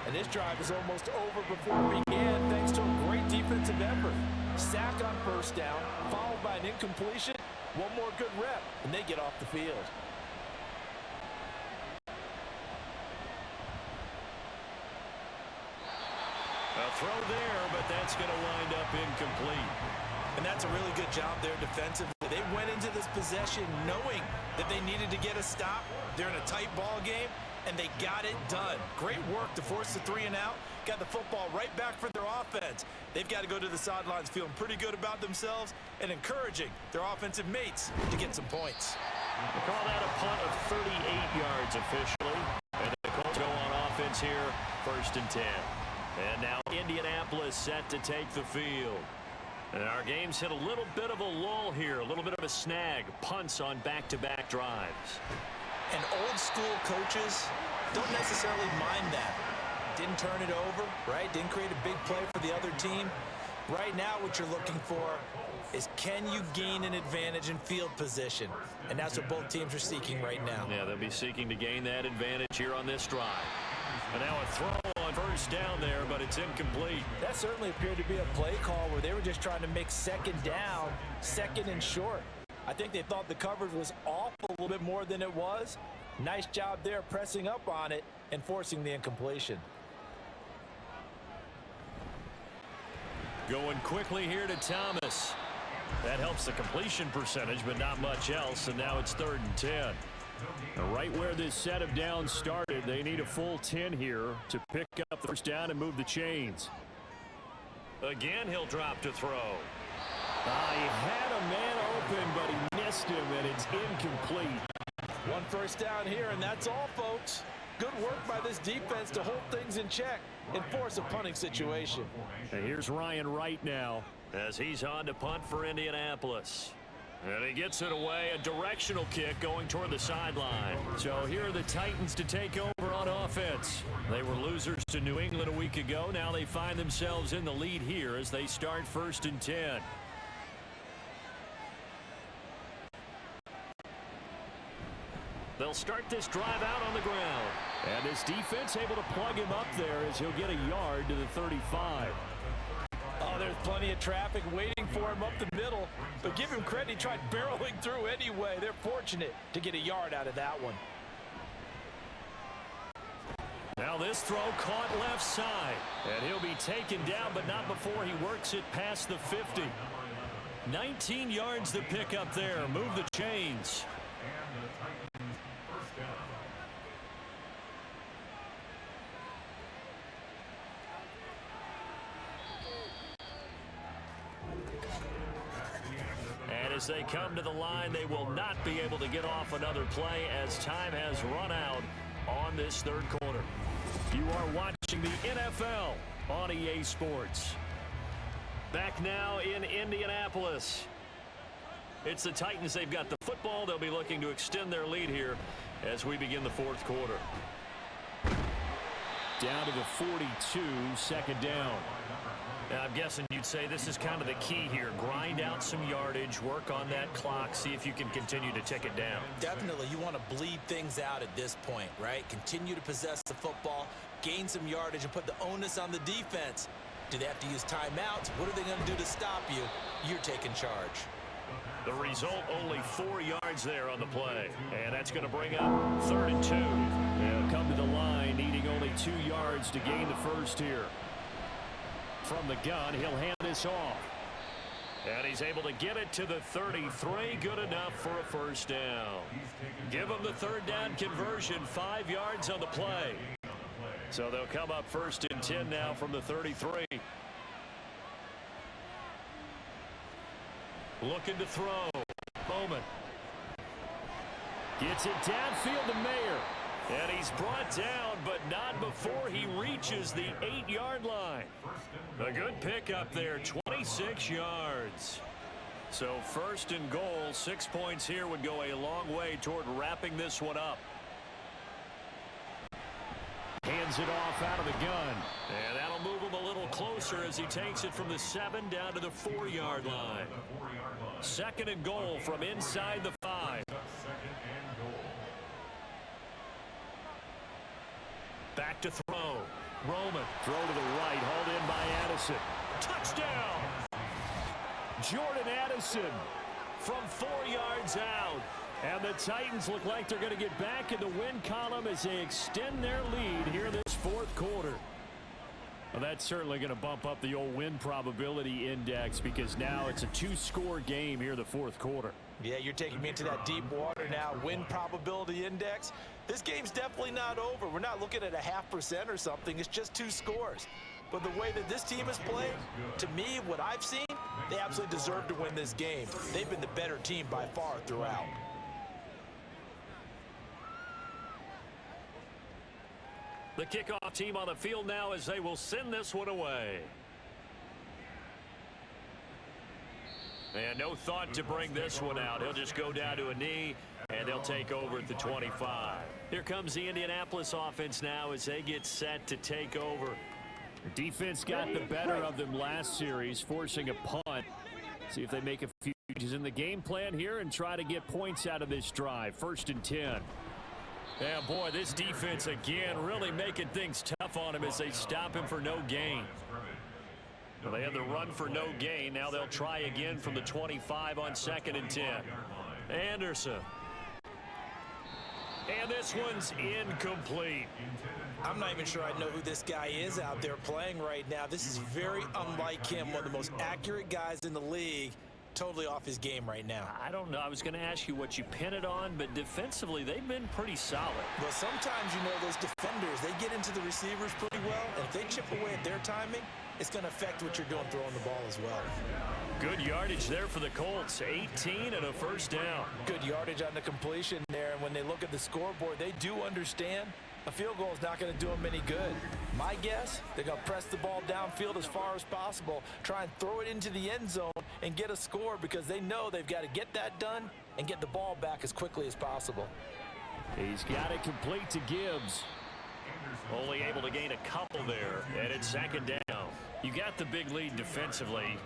And this drive is almost over before it began thanks to a great defensive effort. Sack on 1st down, followed by an incompletion. One more good rep, and they get off the field. A throw there, but that's going to wind up incomplete. And that's a really good job there defensively. They went into this possession knowing that they needed to get a stop. They're in a tight ball game, and they got it done. Great work to force the 3 and out. Got the football right back for their offense. They've got to go to the sidelines feeling pretty good about themselves and encouraging their offensive mates to get some points. We call that a punt of 38 yards officially. And the Colts go on offense here, 1st and 10. And now Indianapolis set to take the field. And our game's hit a little bit of a lull here, a little bit of a snag. Punts on back-to-back drives. And old school coaches don't necessarily mind that. Didn't turn it over, right? Didn't create a big play for the other team. Right now what you're looking for is can you gain an advantage in field position? And that's what both teams are seeking right now. Yeah, they'll be seeking to gain that advantage here on this drive. And now a throw on 1st down there, but it's incomplete. That certainly appeared to be a play call where they were just trying to make 2nd down, 2nd and short. I think they thought the coverage was off a little bit more than it was. Nice job there pressing up on it and forcing the incompletion. Going quickly here to Thomas. That helps the completion percentage, but not much else, and now it's 3rd and 10. Right where this set of downs started, they need a full 10 here to pick up the 1st down and move the chains. Again, he'll drop to throw. He had a man open, but he missed him, and it's incomplete. 1 1st down here, and that's all, folks. Good work by this defense to hold things in check and force a punting situation. And here's Ryan Wright now as he's on to punt for Indianapolis. And he gets it away, a directional kick going toward the sideline. So here are the Titans to take over on offense. They were losers to New England a week ago. Now they find themselves in the lead here as they start 1st and 10. They'll start this drive out on the ground. And this defense able to plug him up there as he'll get a yard to the 35. Oh, there's plenty of traffic waiting for him up the middle. But give him credit, he tried barreling through anyway. They're fortunate to get a yard out of that one. Now this throw caught left side. And he'll be taken down, but not before he works it past the 50. 19 yards to pick up there. Move the chains. And the Titans first down. And as they come to the line, they will not be able to get off another play as time has run out on this third quarter. You are watching the NFL on EA Sports. Back now in Indianapolis. It's the Titans. They've got the football. They'll be looking to extend their lead here as we begin the fourth quarter. Down to the 42, second down. Now, I'm guessing you'd say this is kind of the key here. Grind out some yardage, work on that clock, see if you can continue to tick it down. Definitely, you want to bleed things out at this point, right? Continue to possess the football, gain some yardage, and put the onus on the defense. Do they have to use timeouts? What are they going to do to stop you? You're taking charge. The result, only 4 yards there on the play. And that's going to bring up 3rd and 2. They'll come to the line, needing only 2 yards to gain the first here. From the gun, he'll hand this off. And he's able to get it to the 33. Good enough for a first down. Give him the third down conversion. 5 yards on the play. So they'll come up 1st and 10 now from the 33. Looking to throw. Bowman. Gets it downfield to Mayer. And he's brought down, but not before he reaches the 8-yard line. A good pickup there, 26 yards. So 1st and goal, 6 points here would go a long way toward wrapping this one up. Hands it off out of the gun. And that'll move him a little closer as he takes it from the 7 down to the 4-yard line. 2nd and goal from inside the 5. Back to throw. Roman. Throw to the right. Hauled in by Addison. Touchdown! Jordan Addison From 4 yards out. And the Titans look like they're going to get back in the win column as they extend their lead here this fourth quarter. Well, that's certainly going to bump up the old win probability index because now it's a 2-score game here the fourth quarter. Yeah, you're taking me into that deep water now. Win probability index. This game's definitely not over. We're not looking at a 0.5% or something. It's just 2 scores. But the way that this team has played, to me, what I've seen, they absolutely deserve to win this game. They've been the better team by far throughout. The kickoff team on the field now as they will send this one away. And no thought to bring this one out. He'll just go down to a knee, and they'll take over at the 25. Here comes the Indianapolis offense now as they get set to take over. The defense got the better of them last series, forcing a punt. See if they make a few changes in the game plan here and try to get points out of this drive. 1st and 10. Yeah, boy, this defense again really making things tough on him as they stop him for no gain. Well, they had the run for no gain. Now they'll try again from the 25 on 2nd and 10. Anderson. And this one's incomplete. I'm not even sure I know who this guy is out there playing right now. This is very unlike him, one of the most accurate guys in the league. Totally off his game right now. I don't know. I was going to ask you what you pin it on, but defensively, they've been pretty solid. Well, sometimes, you know, those defenders, they get into the receivers pretty well, and if they chip away at their timing, it's going to affect what you're doing throwing the ball as well. Good yardage there for the Colts. 18 and a first down. Good yardage on the completion there, and when they look at the scoreboard, they do understand a field goal is not going to do them any good. My guess, they're going to press the ball downfield as far as possible, try and throw it into the end zone and get a score because they know they've got to get that done and get the ball back as quickly as possible. He's got it complete to Gibbs. Only able to gain a couple there, and it's 2nd down. You got the big lead defensively,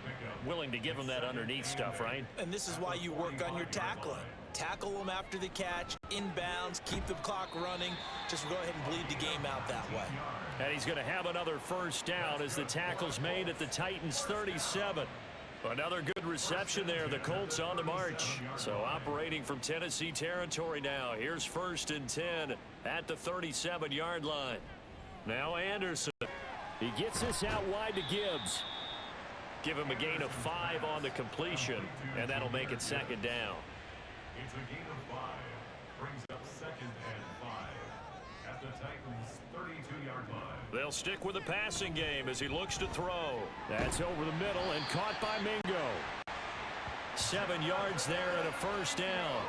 willing to give them that underneath stuff, right? And this is why you work on your tackling. Tackle them after the catch, inbounds, keep the clock running. Just go ahead and bleed the game out that way. And he's going to have another first down as the tackle's made at the Titans' 37. Another good reception there. The Colts on the march. So operating from Tennessee territory now. Here's 1st and 10 at the 37-yard line. Now Anderson. He gets this out wide to Gibbs. Give him a gain of 5 on the completion, and that'll make it second down. It's a gain of 5. Brings up 2nd and 5 at the Titans' 32-yard line. They'll stick with the passing game as he looks to throw. That's over the middle and caught by Mingo. 7 yards there and a first down.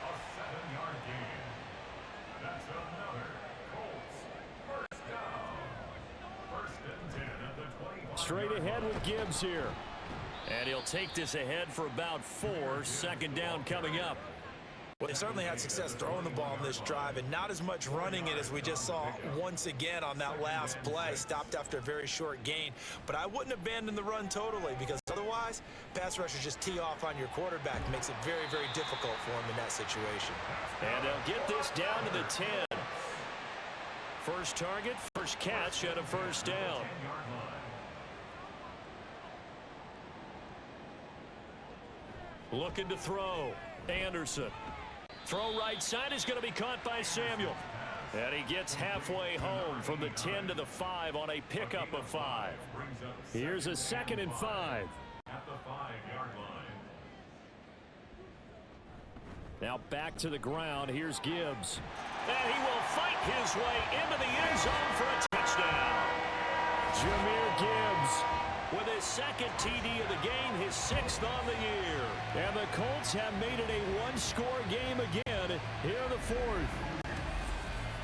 A 7-yard gain. That's another Colts first down. 1st and 10 at the 25. Straight ahead with Gibbs here. And he'll take this ahead for about 4. 2nd down coming up. Well, they certainly had success throwing the ball in this drive and not as much running it as we just saw once again on that last play. Stopped after a very short gain. But I wouldn't abandon the run totally because otherwise, pass rushers just tee off on your quarterback. It makes it very, very difficult for him in that situation. And they'll get this down to the 10. First target, first catch at a first down. Looking to throw. Anderson. Throw right side is going to be caught by Samuel. And he gets halfway home from the 10 to the 5 on a pickup of 5. Here's a 2nd and 5. At the 5-yard line. Now back to the ground. Here's Gibbs. And he will fight his way into the end zone for a touchdown. Jahmyr Gibbs. With his 2nd TD of the game, his 6th on the year. And the Colts have made it a one-score game again here in the 4th.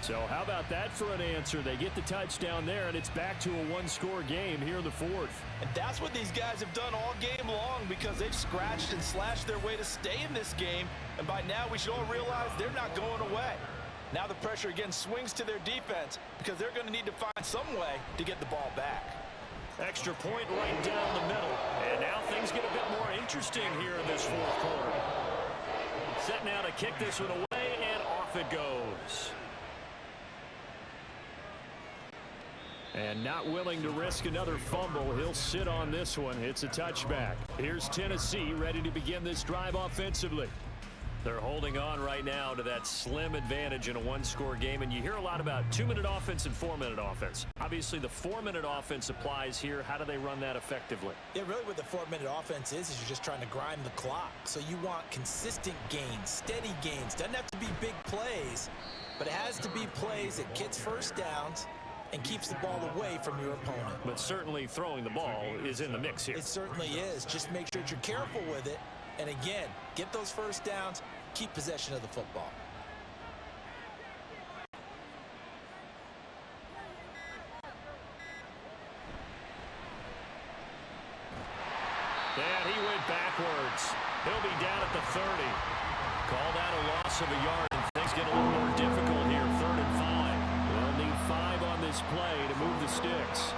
So how about that for an answer? They get the touchdown there, and it's back to a one-score game here in the 4th. And that's what these guys have done all game long because they've scratched and slashed their way to stay in this game. And by now, we should all realize they're not going away. Now the pressure again swings to their defense because they're going to need to find some way to get the ball back. Extra point right down the middle. And now things get a bit more interesting here in this 4th quarter. Set now to kick this one away, and off it goes. And not willing to risk another fumble, he'll sit on this one. It's a touchback. Here's Tennessee ready to begin this drive offensively. They're holding on right now to that slim advantage in a one-score game, and you hear a lot about 2-minute offense and 4-minute offense. Obviously, the 4-minute offense applies here. How do they run that effectively? Yeah, really what the 4-minute offense is you're just trying to grind the clock. So you want consistent gains, steady gains. Doesn't have to be big plays, but it has to be plays that gets first downs and keeps the ball away from your opponent. But certainly throwing the ball is in the mix here. It certainly is. Just make sure that you're careful with it. And again, get those first downs, keep possession of the football. And he went backwards. He'll be down at the 30. Called out a loss of a yard, and things get a little more difficult here. 3rd and 5. They'll need 5 on this play to move the sticks.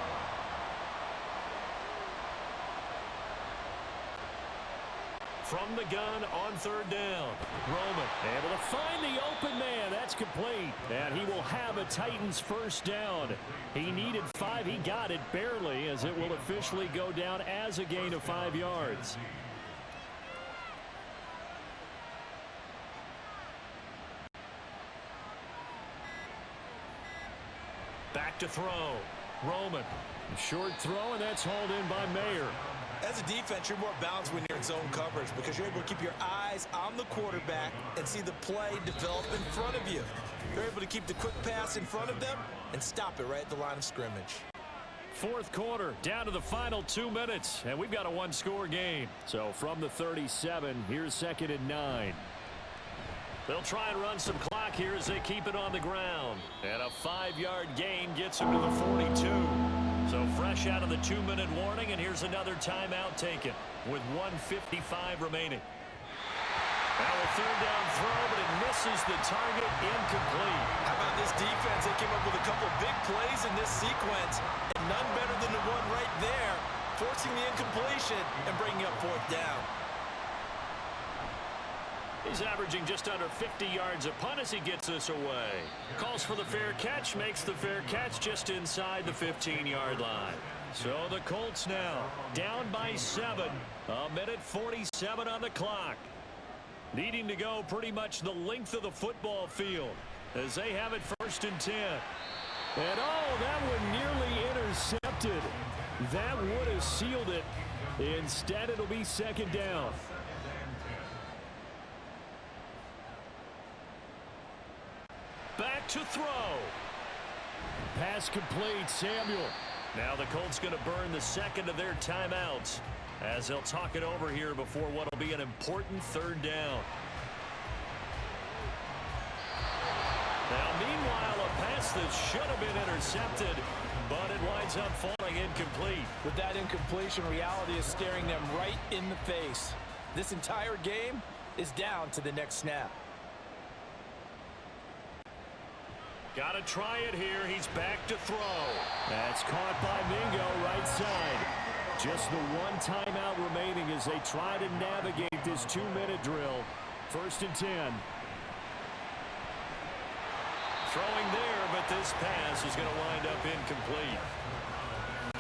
From the gun on 3rd down. Roman able to find the open man. That's complete. And he will have a Titans first down. He needed 5. He got it barely, as it will officially go down as a gain of 5 yards. Back to throw. Roman. A short throw, and that's hauled in by Mayer. As a defense, you're more balanced when you're in zone coverage because you're able to keep your eyes on the quarterback and see the play develop in front of you. You're able to keep the quick pass in front of them and stop it right at the line of scrimmage. 4th quarter, down to the final 2 minutes, and we've got a one-score game. So from the 37, here's 2nd and 9. They'll try and run some clock here as they keep it on the ground. And a 5-yard gain gets them to the 42. So fresh out of the 2-minute warning, and here's another timeout taken with 1:55 remaining. Now a 3rd down throw, but it misses the target, incomplete. How about this defense? They came up with a couple of big plays in this sequence, and none better than the one right there, forcing the incompletion and bringing up 4th down. He's averaging just under 50 yards a punt as he gets this away. Calls for the fair catch, makes the fair catch just inside the 15-yard line. So the Colts now down by 7. 1:47 on the clock. Needing to go pretty much the length of the football field. as they have it 1st and 10. And oh, that one nearly intercepted. That would have sealed it. Instead, it'll be 2nd down. Back to throw. Pass complete, Samuel. Now the Colts going to burn the 2nd of their timeouts as they'll talk it over here before what will be an important 3rd down. Now, meanwhile, a pass that should have been intercepted, but it winds up falling incomplete. With that incompletion, reality is staring them right in the face. This entire game is down to the next snap. Got to try it here. He's back to throw. That's caught by Mingo, right side. Just the one timeout remaining as they try to navigate this 2-minute drill. 1st and 10. Throwing there, but this pass is going to wind up incomplete.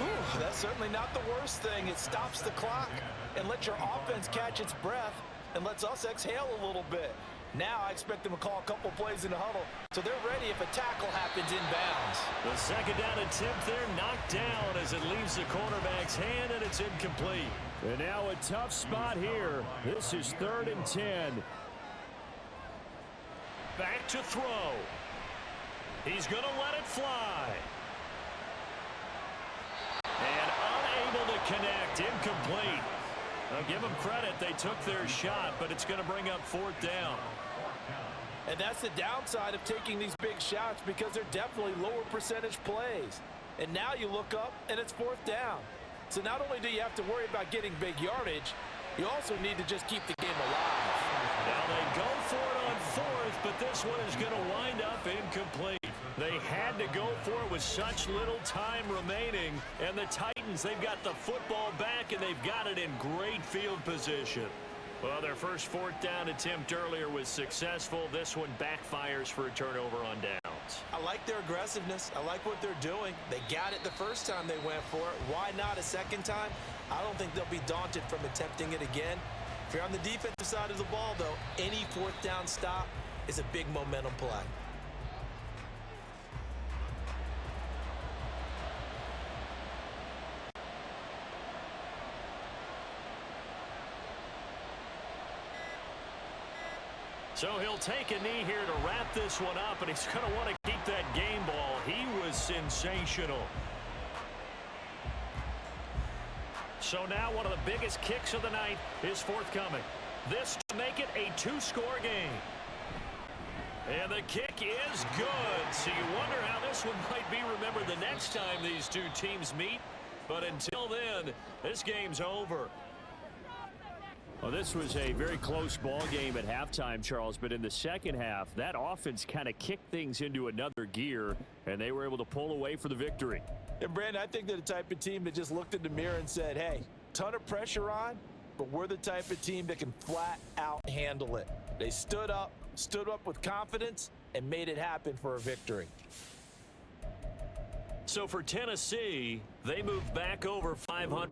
Ooh, that's certainly not the worst thing. It stops the clock and lets your offense catch its breath and lets us exhale a little bit. Now I expect them to call a couple plays in the huddle, so they're ready if a tackle happens inbounds. The 2nd down attempt there knocked down as it leaves the cornerback's hand, and it's incomplete. And now a tough spot here. This is 3rd and 10. Back to throw. He's going to let it fly. And unable to connect. Incomplete. I'll give them credit. They took their shot, but it's going to bring up 4th down. And that's the downside of taking these big shots because they're definitely lower percentage plays. And now you look up, and it's 4th down. So not only do you have to worry about getting big yardage, you also need to just keep the game alive. Now they go for it on 4th, but this one is going to wind up incomplete. They had to go for it with such little time remaining. And the Titans, they've got the football back, and they've got it in great field position. Well, their first 4th down attempt earlier was successful. This one backfires for a turnover on downs. I like their aggressiveness. I like what they're doing. They got it the first time they went for it. Why not a second time? I don't think they'll be daunted from attempting it again. If you're on the defensive side of the ball, though, any 4th down stop is a big momentum play. So he'll take a knee here to wrap this one up, and he's going to want to keep that game ball. He was sensational. So now one of the biggest kicks of the night is forthcoming. This to make it a 2-score game. And the kick is good. So you wonder how this one might be remembered the next time these two teams meet. But until then, this game's over. Well, this was a very close ball game at halftime, Charles, but in the second half, that offense kind of kicked things into another gear, and they were able to pull away for the victory. And, Brandon, I think they're the type of team that just looked in the mirror and said, hey, ton of pressure on, but we're the type of team that can flat out handle it. They stood up with confidence, and made it happen for a victory. So for Tennessee, they moved back over 500.